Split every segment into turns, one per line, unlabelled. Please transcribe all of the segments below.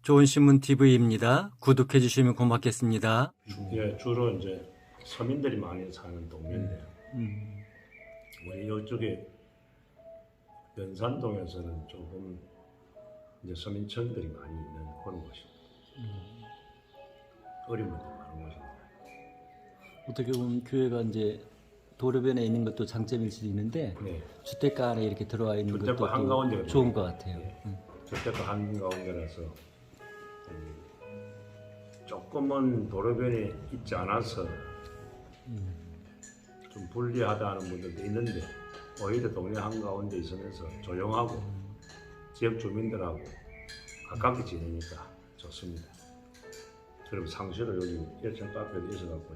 좋은 신문 TV입니다. 구독해 주시면 고맙겠습니다.
예, 주로 이제 서민들이 많이 사는 동네인데요. 우리 이쪽에 연산동에서는 조금 이제 서민층들이 많이 있는 그런 곳입니다. 어린 분들 많은 곳입니다.
어떻게 보면 교회가 이제 도로변에 있는 것도 장점일 수도 있는데
네,
주택가 안에 이렇게 들어와 있는
주택가
것도
한가운데가
또 좋은 것 같아요.
주택가 한가운데라서 조금은 도로변에 있지 않아서 좀 불리하다는 분들도 있는데 오히려 동네 한가운데 있으면서 조용하고 지역 주민들하고 가깝게 지내니까 좋습니다. 그리고 상시로 여기 1층 카페도 있어갖고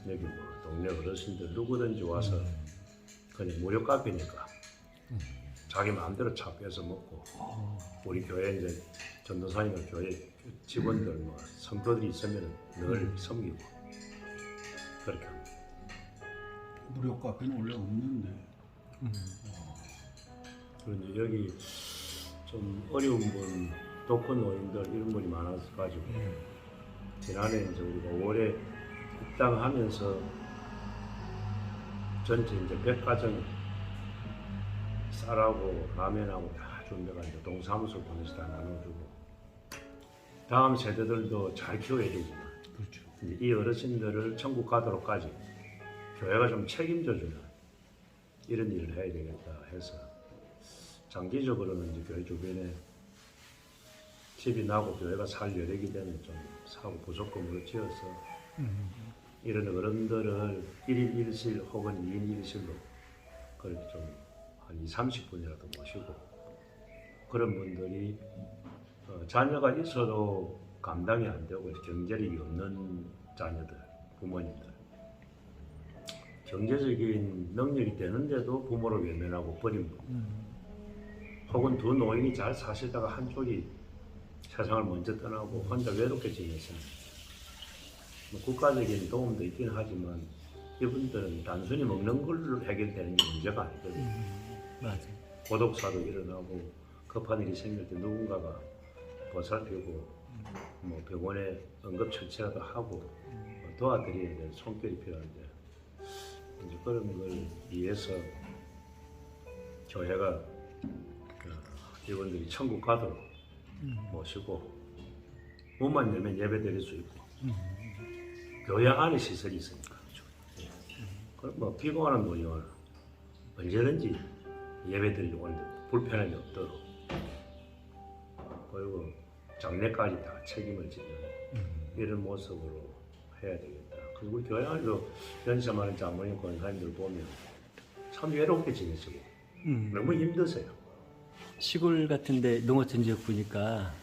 여기 뭐 동네 어르신들 누구든지 와서 그냥 무료 카페니까 자기 마음대로 차 빼서 먹고 우리 교회 이제 전도사님과 교회 직원들 뭐 성도들이 있으면 늘 섬기고 그렇게 합니다.
무료 카페는 원래 없는데.
그런데 여기 좀 어려운 분, 독거 노인들 이런 분이 많아서 가지고 지난해 이제 우리가 5월에 입당하면서 전체 이제 100가정 쌀하고 라면하고 다 준비해가지고 동사무소 보내서 다 나눠주고 다음 세대들도 잘 키워야 되지만
그렇죠.
이제 이 어르신들을 천국 가도록까지 교회가 좀 책임져주는 이런 일을 해야 되겠다 해서 장기적으로는 이제 교회 주변에 집이 나고 교회가 살 여력이 되면 좀 사고 부속 건물을 지어서 이런 어른들을 1인 1실 혹은 2인 1실로 그렇게 좀 한 20-30분이라도 모시고 그런 분들이 자녀가 있어도 감당이 안 되고 경제력이 없는 자녀들, 부모님들 경제적인 능력이 되는데도 부모를 외면하고 버린 분 혹은 두 노인이 잘 사시다가 한쪽이 세상을 먼저 떠나고 혼자 외롭게 지내서 뭐 국가적인 도움도 있긴 하지만 이분들은 단순히 먹는 걸로 해결되는 게 문제가 아니거든요.
맞아요.
고독사도 일어나고 급한 일이 생길 때 누군가가 보살피고 뭐 병원에 응급처치라도 하고 도와드려야 될 손길이 필요한데 이제 그런 걸 위해서 교회가 이분들이 천국 가도록 모시고 문만 열면 예배 드릴 수 있고 교회 안에 시설이 있으니까 그럼 뭐 피곤한 분이 언제든지 예배 드리고 하는데 불편함이 없도록 그리고 장례까지 다 책임을 지는 이런 모습으로 해야 되겠다. 그리고 우리 교회 안에도 연세 많은 장모님 권사님들 보면 참 외롭게 지내시고 너무 힘드세요.
시골 같은데 농어촌 지역 보니까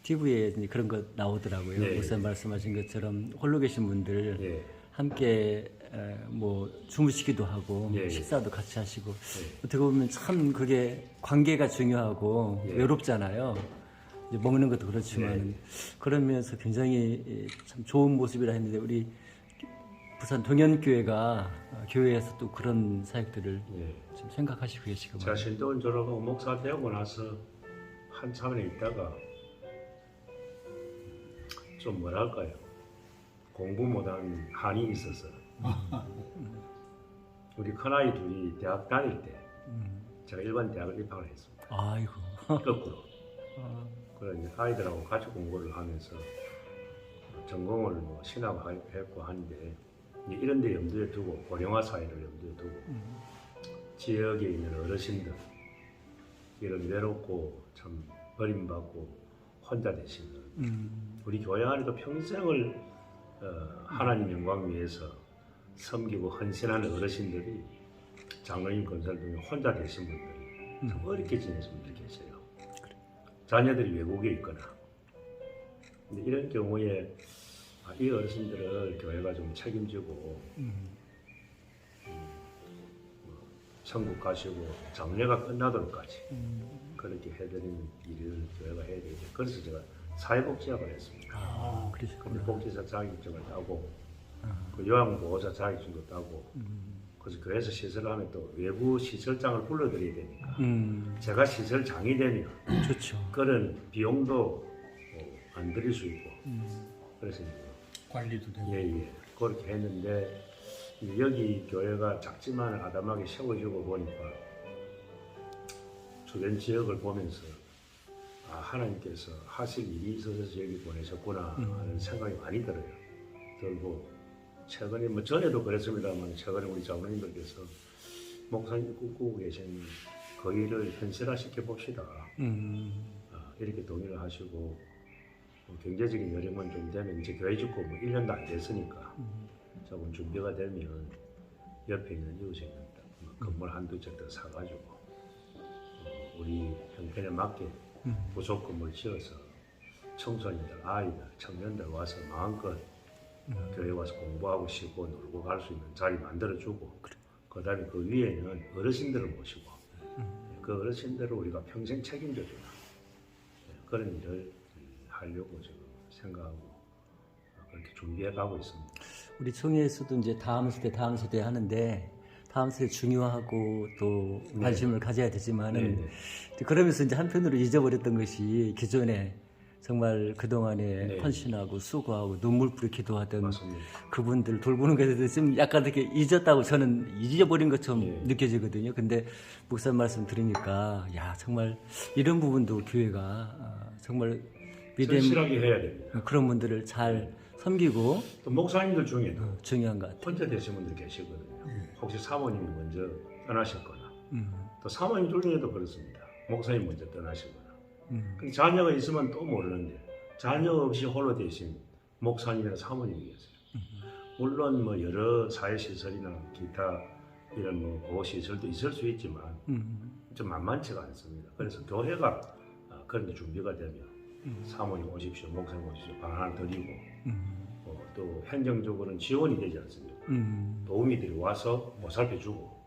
TV에 그런 거 나오더라고요.
네.
목사님 말씀하신 것처럼 홀로 계신 분들
예.
함께 뭐 주무시기도 하고
예, 예.
식사도 같이 하시고
예.
어떻게 보면 참 그게 관계가 중요하고
예.
외롭잖아요. 이제 먹는 것도 그렇지만 그러면서 굉장히 참 좋은 모습이라 했는데 우리 부산 동현교회가 교회에서 또 그런 사역들을
예.
좀 생각하시고 계시고
제가 신도원 졸업하고 목사 되고 나서 한참에 있다가 좀 뭐랄까요 공부 못한 한이 있어서 우리 큰아이 둘이 대학 다닐 때 제가 일반 대학을 입학을 했습니다.
아이고.
거꾸로. 그래서 이제 아이들하고 같이 공부를 하면서 전공을 뭐 신학했고 하는데 이제 이런 데 염두에 두고 고령화 사회를 염두에 두고 지역에 있는 어르신들 이런 외롭고 참 버림받고 혼자 되시는 우리 교회 안에도 평생을 하나님 영광 위해서 섬기고 헌신하는 어르신들이 장로님 권사들 중에 혼자 되신 분들이 참 어렵게 지내시는 분들이 계세요. 자녀들이 외국에 있거나 근데 이런 경우에 이 어르신들을 교회가 좀 책임지고 천국 가시고 장례가 끝나도록까지 그렇게 해드리는 일을 교회가 해야 되겠죠. 그래서 제가 사회복지학을 했습니다.
그러시군요.
복지사 자격증을 따고 그 요양보호사 자격증도 따고 그래서 교회에서 시설하면 또 외부 시설장을 불러드려야 되니까 제가 시설장이 되면
좋죠.
그런 비용도 안 드릴 수 있고 그래서 이제
관리도 되고.
예, 그렇게 했는데 이제 여기 교회가 작지만 아담하게 세워지고 보니까 주변 지역을 보면서 아, 하나님께서 하실 일이 있어서 여기 보내셨구나 하는 생각이 많이 들어요. 들고 최근에 뭐 전에도 그랬습니다만 최근에 우리 장로님들께서 목사님 꿈꾸고 계신 그 일을 현실화시켜 봅시다. 이렇게 동의를 하시고 경제적인 여력만 좀 되면 이제 교회 짓고 뭐 1년도 안 됐으니까 조금 준비가 되면 옆에 있는 이웃에 있는 건물 한두 채 더 사가지고 우리 형편에 맞게 부속 건물 지어서 청소년들, 아이들, 청년들 와서 마음껏 교회 와서 공부하고 쉬고 놀고 갈 수 있는 자리 만들어주고 그 다음에 그 위에는 어르신들을 모시고 그 어르신들을 우리가 평생 책임져주는 그런 일을 하려고 지금 생각하고 그렇게 준비해가고 있습니다.
우리 총회에서도 이제 다음 세대 하는데 다음 세대 중요하고 또 관심을 가져야 되지만은 그러면서 이제 한편으로 잊어버렸던 것이 기존에 정말 그동안에
네.
헌신하고 수고하고 눈물 뿌려 기도하던
맞습니다.
그분들 돌보는 것에 대해서 좀 약간 이렇게 잊었다고 저는 잊어버린 것처럼
네.
느껴지거든요. 근데 목사님 말씀 들으니까 야 정말 이런 부분도 교회가 정말 믿음
절실하게 해야 됩니다.
그런 분들을 잘 섬기고
또 목사님들 중에도
중요한 것 같아요.
혼자 되신 분들 계시거든요. 혹시 사모님이 먼저 떠나셨거나 또 사모님 둘 중에도 그렇습니다. 목사님 먼저 떠나시거나 근데 자녀가 있으면 또 모르는데 자녀 없이 홀로 되신 목사님이나 사모님이 계세요. 물론 뭐 여러 사회시설이나 기타 이런 뭐 보호시설도 있을 수 있지만 좀 만만치가 않습니다. 그래서 교회가 그런 데 준비가 되면 사모님 오십시오, 목사님 오십시오 방 하나 드리고 또 행정적으로는 지원이 되지 않습니까? 도우미들이 와서 보살펴주고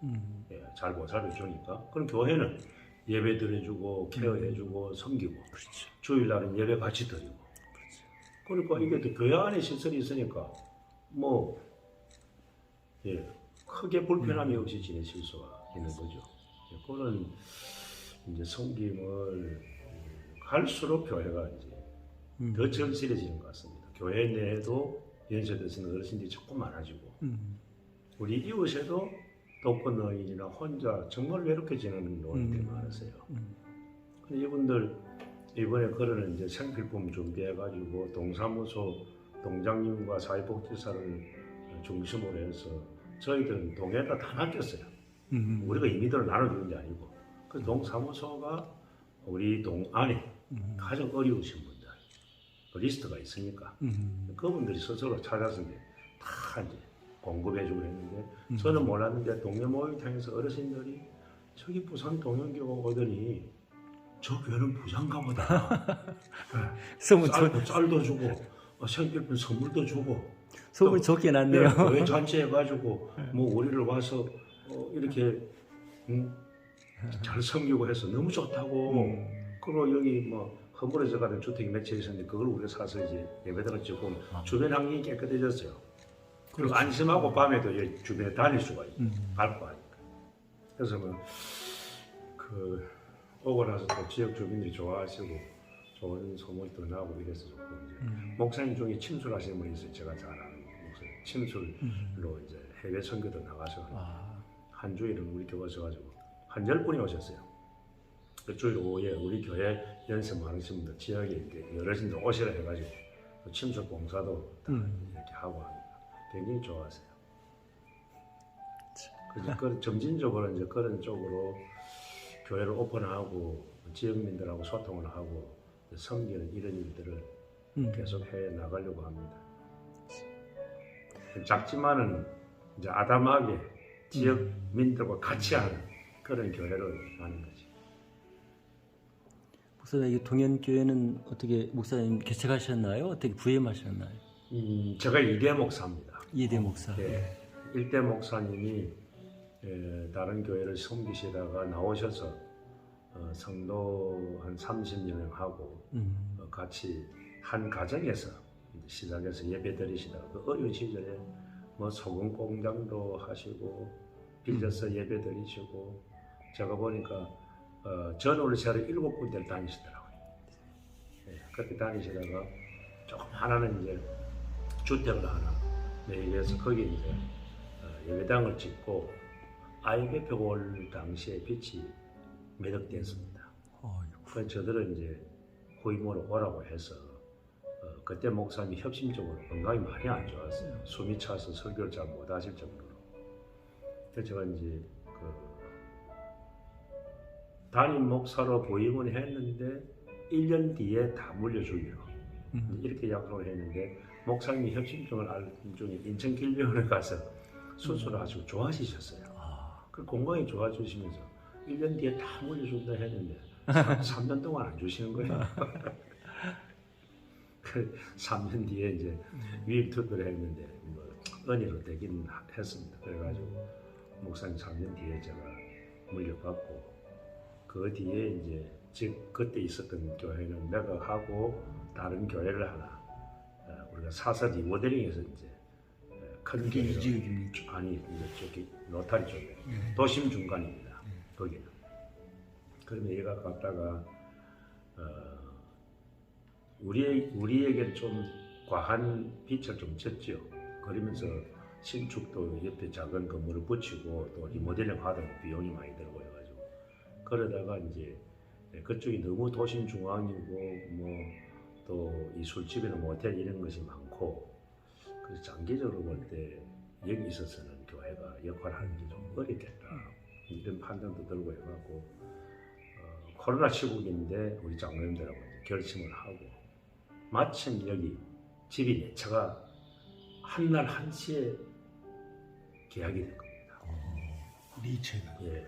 잘 보살펴주니까 그럼 교회는 예배 드려주고 케어해주고 섬기고
그렇죠.
주일날은 예배 같이 드리고 그러니까 이게 또 교회 안에 시설이 있으니까 뭐 크게 불편함이 없이 지내실 수가 있는 거죠. 그런 이제 섬김을 갈수록 교회가 이제 더 절실해지는 것 같습니다. 교회 내에도 연세드시는 어르신들이 자꾸 많아지고 우리 이웃에도 독거노인이나 혼자 정말 외롭게 지내는 노인들이 많으세요. 근데 이분들 이번에 그러는 이제 생필품 준비해가지고 동사무소 동장님과 사회복지사를 중심으로 해서 저희들은 동에다 다 맡겼어요. 우리가 임의대로 나눠주는 게 아니고 그 동사무소가 우리 동 안에 가장 어려우신 분들 리스트가 있으니까 그분들이 스스로 찾아서 이제 다 이제 공급해주고 했는데 저는 몰랐는데 동네 모임탕에서 어르신들이 저기 부산 동현교가 오더니 저 교회는 부자인가 보다. 쌀도 주고 생필품 선물도 주고
소문이 좋게 났네요.
교회 잔치 해가지고 뭐 우리를 와서 이렇게 잘 섬기고 해서 너무 좋다고. 그리고 여기 뭐 허물어져 가는 주택이 몇 채 있었는데 그걸 우리가 사서 이제 예배당을 짓고 주변 환경이 깨끗해졌어요. 그리고 안심하고 밤에도 여기 주변에 다닐 수가 있고 밟고 하니까. 그래서 그 오고 나서 또 지역 주민들이 좋아하시고 좋은 소문이 또 나고 이래서 좋고 이제 목사님 중에 침술하시는 분이 있어요. 제가 잘 아는 목사님 침술로 이제 해외 선교도 나가서 한 주일은 우리 교회 오셔가지고 한 10분이 오셨어요. 그 주일 오후에 우리 교회 연세 많으신 분들 지역에 이제 어르신들 오시라 해가지고 침술 봉사도 다 이렇게 하고 합니다. 굉장히 좋아하세요. 그래서 점진적으로 이제 그런 쪽으로 교회를 오픈하고 지역민들하고 소통을 하고 섬기는 이런 일들을 계속 해 나가려고 합니다. 작지만은 이제 아담하게 지역민들과 같이 하는 그런 교회를 하는 거지.
목사님, 이 동현교회는 어떻게 목사님 개척하셨나요? 어떻게 부임하셨나요?
제가 2대 목사입니다.
2대 목사.
네. 1대 목사님이 다른 교회를 섬기시다가 나오셔서 성도 한 30년 하고 같이 한 가정에서 시작해서 예배 드리시다가 그 어려운 시절에 뭐 소금 공장도 하시고 빌려서 예배 드리시고 제가 보니까 전월세를 7군데를 다니시더라고요. 네. 그렇게 다니시다가 조금 하나는 이제 주택을 하나 매입해서 거기에 이제 예배당을 짓고 IMF가 올 당시에 빚이 매덕됐습니다. 그래서 저들은 이제 후임으로 오라고 해서 그때 목사님이 협심적으로 건강이 많이 안 좋았어요. 숨이 차서 설교를 잘 못하실 정도로. 그래서 제가 이제 담임 목사로 부임을 했는데 1년 뒤에 다 물려주기로 이렇게 약속을 했는데 목사님이 협심증을 앓은 중에 인천길병원에 가서 수술을 하시고 좋아지셨어요. 그 건강이 좋아지시면서 1년 뒤에 다 물려준다 했는데 3년 동안 안 주시는 거예요. 그 3년 뒤에 이제 위임 투표를 했는데 뭐 은혜로 되긴 했습니다. 그래가지고 목사님 3년 뒤에 제가 물려받고 그 뒤에 이제 즉 그때 있었던 교회는 매각하고 다른 교회를 하나 우리가 사설 리모델링해서 이제 큰
그게 이
교회로
지역입니까?
아니 이제 저기 로타리 쪽에 도심 중간입니다. 거기는. 그러면 얘가 갔다가 우리에게 좀 과한 빛을 좀 쳤죠. 그러면서 신축도 옆에 작은 건물을 붙이고 또 리모델링 하다 비용이 많이 들고 해가지고 그러다가 이제 그쪽이 너무 도심 중앙이고 뭐 또 이 술집이나 모텔 이런 것이 많고 그래서 장기적으로 볼 때 여기 있어서는 교회가 역할하는 게 좀 어렵겠다 이런 판단도 들고 해갖고 코로나 시국인데 우리 장로님들하고 이제 결심을 하고 마침 여기 집이 내 차가 한날 1시에 계약이 된 겁니다.
리체가.
예.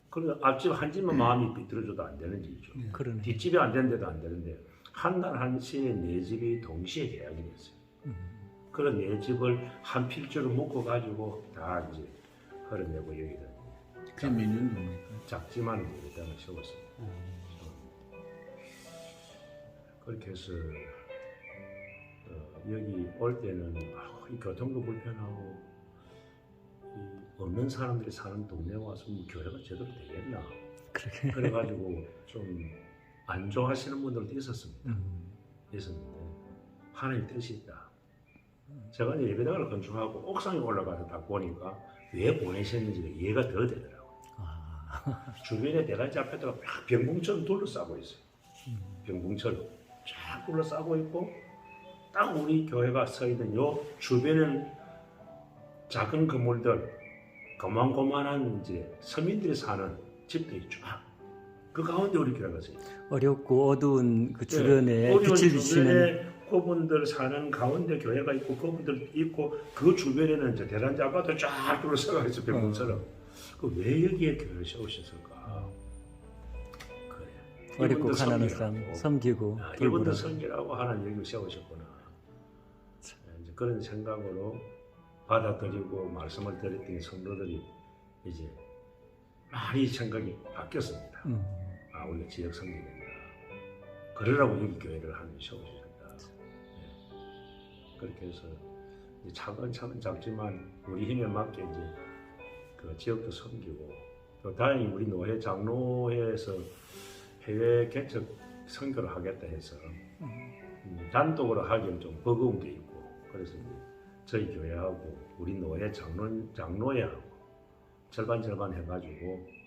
그래서 앞집 한 집만 마음이 비틀어줘도 안 되는 집이죠.
그러네.
뒷집이 안 되는데도 안 되는데 한날 1시에 네 집이 동시에 계약이 됐어요. 그런 네 집을 한 필지로 묶어가지고 다 이제 흘러내고 여기다
그게 몇 년도입니까?
작지만 예배당을 세웠습니다. 그렇게 해서 여기 올 때는 이 교통도 불편하고 이 없는 사람들이 사는 동네에 와서 뭐 교회가 제대로 되겠나
그렇게.
그래가지고 좀 안 좋아하시는 분들도 있었습니다. 있었는데 하나님의 뜻이 있다. 제가 이제 예배당을 건축하고 옥상에 올라가서 딱 보니까 왜 보내셨는지가 이해가 더 되더라고요. 주변에 대단지 아파트가 막 병풍처럼 둘러싸고 있어요. 병풍처럼 쫙 둘러싸고 있고 딱 우리 교회가 서 있는 요 주변에는 작은 건물들 고만고만한 이제 서민들이 사는 집들이 쫙 그 가운데 우리 교회가 서 있어요.
어렵고 어두운 그 주변에
어려운
빛을 비치는
주변에 그분들 사는 가운데 교회가 있고 그분들 있고 그 주변에는 이제 대단지 아파트 쫙 둘러싸고 있어 병풍처럼. 그 왜 여기에 교회를 세우셨을까? 그래.
어렵고
이분도
가난한
섬기라고.
삶 섬기고
이분도
돌보라.
섬기라고 하나님 여기 세우셨구나. 이제 그런 생각으로 받아들이고 말씀을 드렸더니 성도들이 이제 많이 생각이 바뀌었습니다. 원래 지역 섬기겠다. 그러라고 여기 교회를 하나님 세우셨다. 그렇게 해서 이제 차근차근 작지만 우리 힘에 맞게 이제 그 지역도 섬기고 또 다행히 우리 노회 장로회에서 해외 개척 선교를 하겠다 해서 단독으로 하기엔 좀 버거운 게 있고 그래서 이제 저희 교회하고 우리 노회 장로회하고 절반 해가지고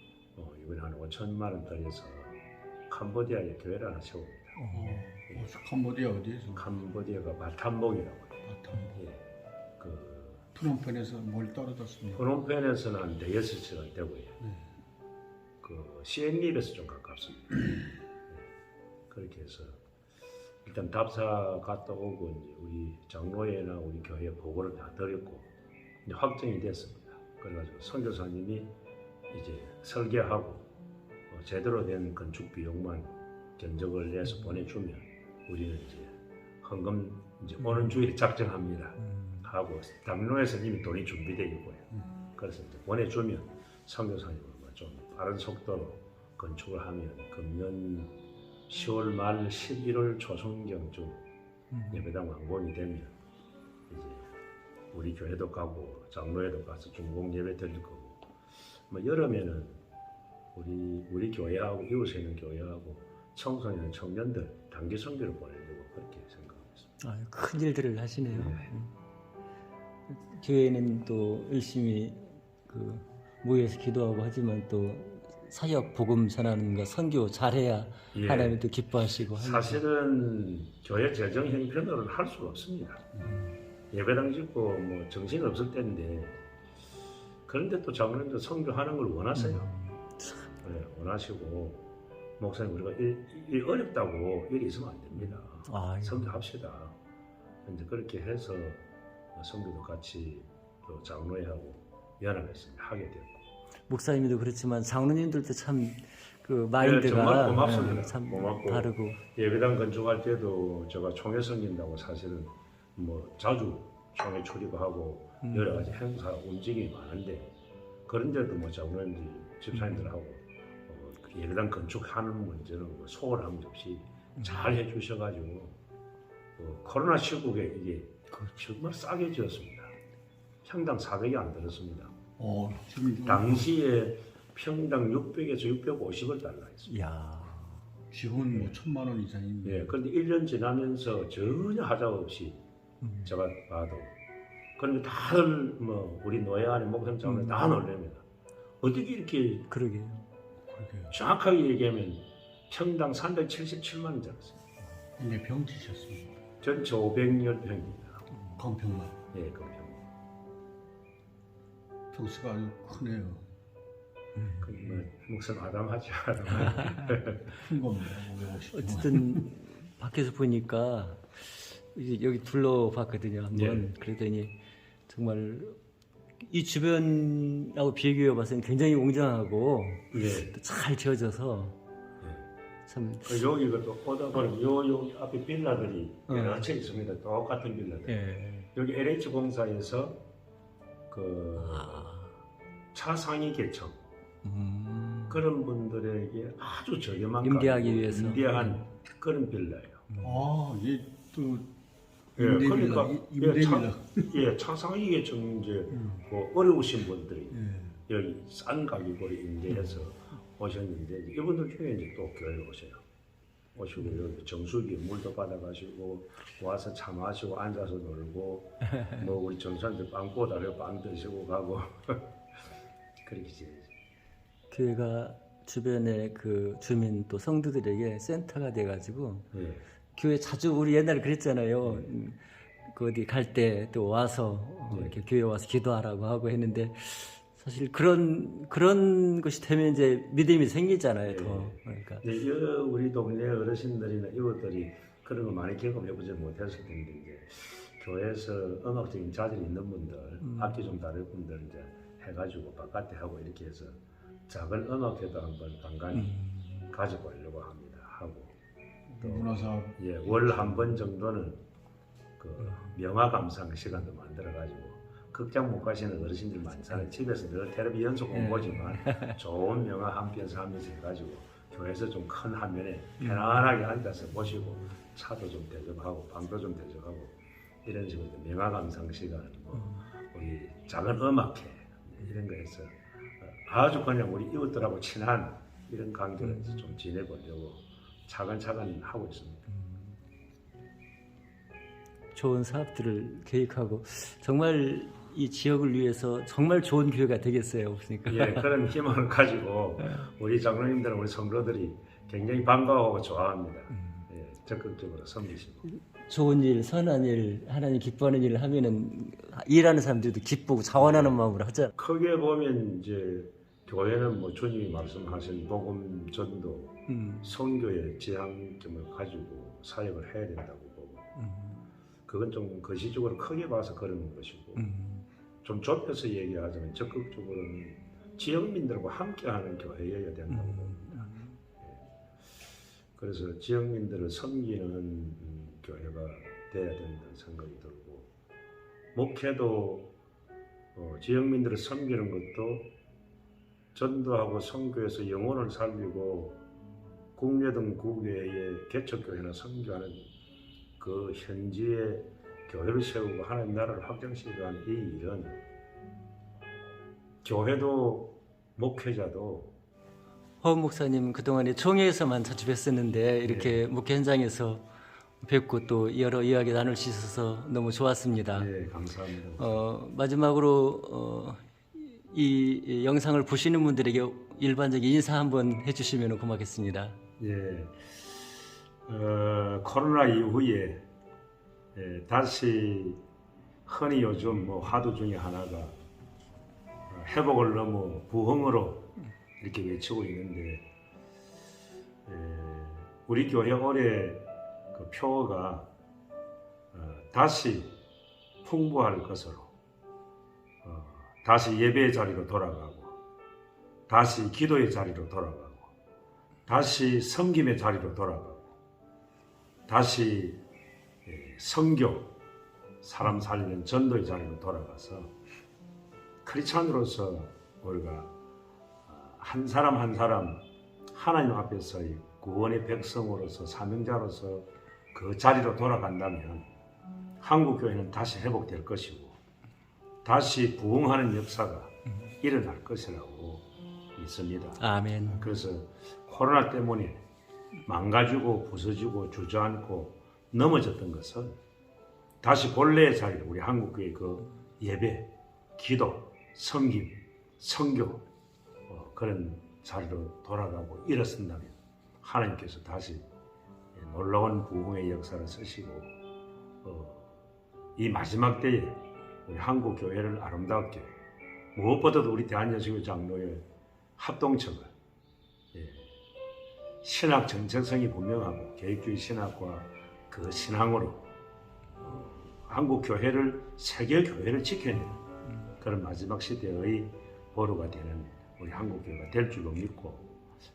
이번에 한 5천만 원 들여서 캄보디아에 교회를 하나 세웁니다.
캄보디아 어디에서?
캄보디아가 바탐봉이라고 해요.
바탐봉.
예. 그
프놈펜에서 뭘 떨어졌습니까?
프놈펜에서는 한 6시간 되고요. 그 시엔립에서 좀 가깝습니다. 그렇게 해서 일단 답사 갔다 오고 이제 우리 장로회나 우리 교회 보고를 다 드렸고 이제 확정이 됐습니다. 그래가지고 선교사님이 이제 설계하고 제대로 된 건축 비용만 견적을 내서 보내주면 우리는 이제 헌금 이제 오는 주에 작정합니다. 하고 담로에서 이미 돈이 준비되어 있고요. 그래서 이제 보내주면 선교사님은 좀 빠른 속도로 건축을 하면 금년 10월 말 11월 초순경쯤 예배당 완공이 되면 이제 우리 교회도 가고 장로회도 가서 중공 예배 드릴 거고 뭐 여름에는 우리 교회하고 이웃에 있는 교회하고 청소년 청년들 단기 선교를 보내려고 그렇게 생각하고 있습니다.
아유, 큰 일들을 하시네요.
네.
교회는 또 열심히 그 모여서 기도하고 하지만 또 사역 복음 전하는 거 선교 잘해야
예.
하나님이 또 기뻐하시고 하니까.
사실은 교회 재정 형편으로는 할 수가 없습니다. 예배당 짓고 뭐 정신 없을 때인데 그런데 또 장로님도 선교하는 걸 원하세요. 네, 원하시고 목사님 우리가 일 어렵다고 일이 있으면 안 됩니다.
아유.
선교합시다. 이제 그렇게 해서 선교도 같이 또 장로회하고 연합해서 하게 됐고.
목사님도 그렇지만 장로님들도 참 그
네, 정말
마인드가
고맙습니다.
참
고맙고.
다르고.
예배당 건축할 때도 제가 총회 섬긴다고 사실은 뭐 자주 총회 출입하고 여러 가지 행사 움직임이 많은데 그런데도 뭐 장로님들이 집사님들하고 그 예배당 건축하는 문제는 뭐 소홀함 없이 잘 해주셔가지고 코로나 시국에 이게 정말 싸게 지었습니다. 평당 400이 안 들었습니다.
지금
당시에 평당 600에서 650을 달라 했습니다.
이야.
지금 뭐 1,000만 원 이상인데.
예, 그런데 1년 지나면서 전혀 하자 없이 제가 봐도 그러니까 다들 뭐 우리 노예 안에 목사님 장로님 다 놀랍니다. 어떻게 이렇게
그러게요.
그러게요.
정확하게 얘기하면 평당 377만 원 잡았어요.
이제 병치셨습니다.
전체 500여 평입니다.
강평만.
예, 그 평.
평수가 아주 크네요.
뭐 목사님 아담하지 않아요.
큰 겁니다. 550.
어쨌든 밖에서 보니까 이제 여기 둘러봤거든요 한번.
예.
그랬더니 정말 이 주변하고 비교해 봤을 때 굉장히 웅장하고
예.
또 잘 지어져서 참.
여기 또 오다 보면 요 앞에 빌라들이 여러 채 있습니다. 똑같은 빌라들.
예.
여기 LH 공사에서 그 차상위 계층 그런 분들에게 아주 저렴한
임대하기
가격으로
위해서.
임대한 그런 빌라예요.
이게 또
예,
임대
그러니까
빌라, 임대 빌라.
예, 차상위 계층 이제 뭐 어려우신 분들이
예.
여기 싼 가격으로 임대해서 오셨는데 이분들 중에 이제 또 교회를 오셔요. 오시고 여기 정수기 물도 받아가시고 와서 차 마시고 앉아서 놀고 뭐 우리 정사님들 빵 꼬다려 빵 드시고 가고 그렇게 지내죠.
교회가 주변에 그 주민 또 성도들에게 센터가 돼가지고
예.
교회 자주 우리 옛날에 그랬잖아요. 그 어디 갈 때 또 와서 이렇게 교회 와서 기도하라고 하고 했는데 사실 그런 것이 되면 이제 믿음이 생기잖아요. 더. 그러니까
네, 우리 동네 어르신들이나 이웃들이 그런 거 많이 경험해보지 못했을 텐데 이제 교회에서 음악적인 자질이 있는 분들, 악기 좀 다룰 분들 이제 해가지고 바깥에 하고 이렇게 해서 작은 음악회도 한번 간간히 가져보려고 합니다. 하고 또
문화사업.
예, 월 한 번 정도는 그 명화 감상 시간도 만들어가지고 극장 못 가시는 어르신들 많잖아요. 집에서 늘 텔레비 연속 공부지만 좋은 명화 한 편서 하면서 해가지고 교회에서 좀 큰 화면에 편안하게 앉아서 보시고 차도 좀 대접하고 방도 좀 대접하고 이런 식으로 명화 감상 시간, 뭐 우리 작은 음악회 이런 거에서 아주 그냥 우리 이웃들하고 친한 이런 관계를 좀 지내보려고 차근차근 하고 있습니다.
좋은 사업들을 계획하고 정말 이 지역을 위해서 정말 좋은 교회가 되겠어요. 그러니까.
예, 그런 희망을 가지고 우리 장로님들은 우리 성도들이 굉장히 반가워하고 좋아합니다. 예, 적극적으로 섬기시고.
좋은 일, 선한 일, 하나님 기뻐하는 일을 하면은 일하는 사람들도 기쁘고 자원하는 마음으로 하잖아.
크게 보면 이제 교회는 뭐 주님이 말씀하신 복음 전도, 선교의 지향점을 가지고 사역을 해야 된다고 보고, 그건 좀 거시적으로 크게 봐서 그런 것이고, 좀 좁혀서 얘기하자면 적극적으로는 지역민들과 함께하는 교회여야 된다고 봅니다. 그래서 지역민들을 섬기는 교회가 돼야 된다는 생각이 들고, 목회도 지역민들을 섬기는 것도 전도하고 선교에서 영혼을 살리고 국내 등 국외의 개척교회나 선교하는 그 현지의 교회를 세우고 하나님 나라를 확장시키는 이 일은 교회도 목회자도
허은 목사님 그동안에 총회에서만 자주 뵀었는데 이렇게 목회 현장에서 뵙고 또 여러 이야기 나눌 수 있어서 너무 좋았습니다.
네, 감사합니다.
마지막으로 이 영상을 보시는 분들에게 일반적인 인사 한번 해주시면 고맙겠습니다.
예, 코로나 이후에 다시 흔히 요즘 뭐 화두 중에 하나가 회복을 넘어 부흥으로 이렇게 외치고 있는데 우리 교회 올해 그 표어가 다시 풍부할 것으로 다시 예배의 자리로 돌아가고 다시 기도의 자리로 돌아가고 다시 섬김의 자리로 돌아가고 다시 선교 사람 살리는 전도의 자리로 돌아가서 크리스찬으로서 우리가 한 사람 한 사람 하나님 앞에서의 구원의 백성으로서 사명자로서 그 자리로 돌아간다면 한국 교회는 다시 회복될 것이고 다시 부흥하는 역사가 일어날 것이라고 믿습니다.
아멘.
그래서 코로나 때문에 망가지고 부서지고 주저앉고 넘어졌던 것은 다시 본래의 자리로 우리 한국교회 그 예배, 기도, 섬김, 선교 그런 자리로 돌아가고 일어선다면 하나님께서 다시 놀라운 부흥의 역사를 쓰시고 이 마지막 때에 우리 한국 교회를 아름답게 무엇보다도 우리 대한여수교 장로의 합동청을 신학 정체성이 분명하고 계획주의 신학과 그 신앙으로 한국 교회를 세계 교회를 지켜내는 그런 마지막 시대의 보루가 되는 우리 한국 교회가 될 줄로 믿고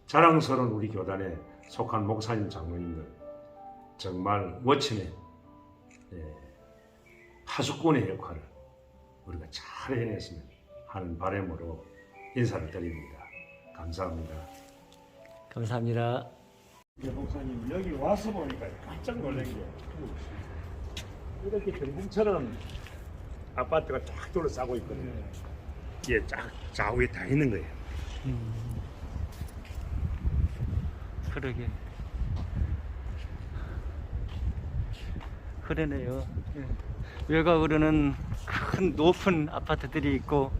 자랑스러운 우리 교단에 속한 목사님 장로님들 정말 멋지네 파수꾼의 역할을 우리가 잘 해냈으면 하는 바람으로 인사를 드립니다. 감사합니다.
감사합니다.
목사님 여기 와서 보니까 깜짝 놀란 게 이렇게 병풍처럼 아파트가 쫙 둘러싸고 있거든요. 이게 쫙 좌우에 다 있는 거예요.
그러게. 그러네요. 외곽으로는 큰 높은 아파트들이 있고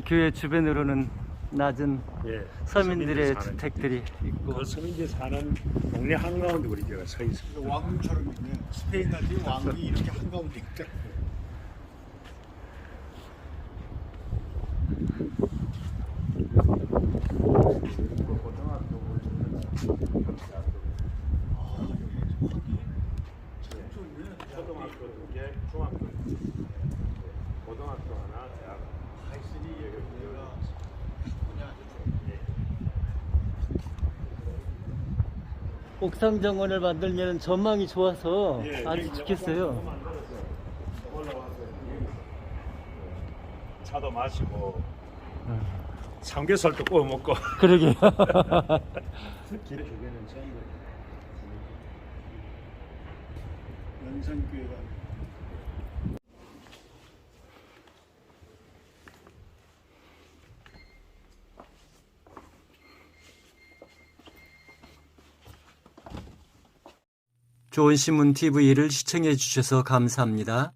교회 주변으로는 낮은
예,
서민들의
사는
주택들이 있고
그 서민들 사는 동네 한가운데 우리 교회가 서 있습니다.
왕궁처럼 있네. 스페인 날때 왕궁이 이렇게 한가운데 있다.
초등학교 2개, 중학교 2개, 고등학교 하나, 대학
옥상 정원을 만들면 전망이 좋아서 아주 좋겠어요.
올라와서 차도 마시고 삼겹살도 구워 먹고
그러게요.
길 주변은 전부
연산교회가
좋은 신문 TV를 시청해 주셔서 감사합니다.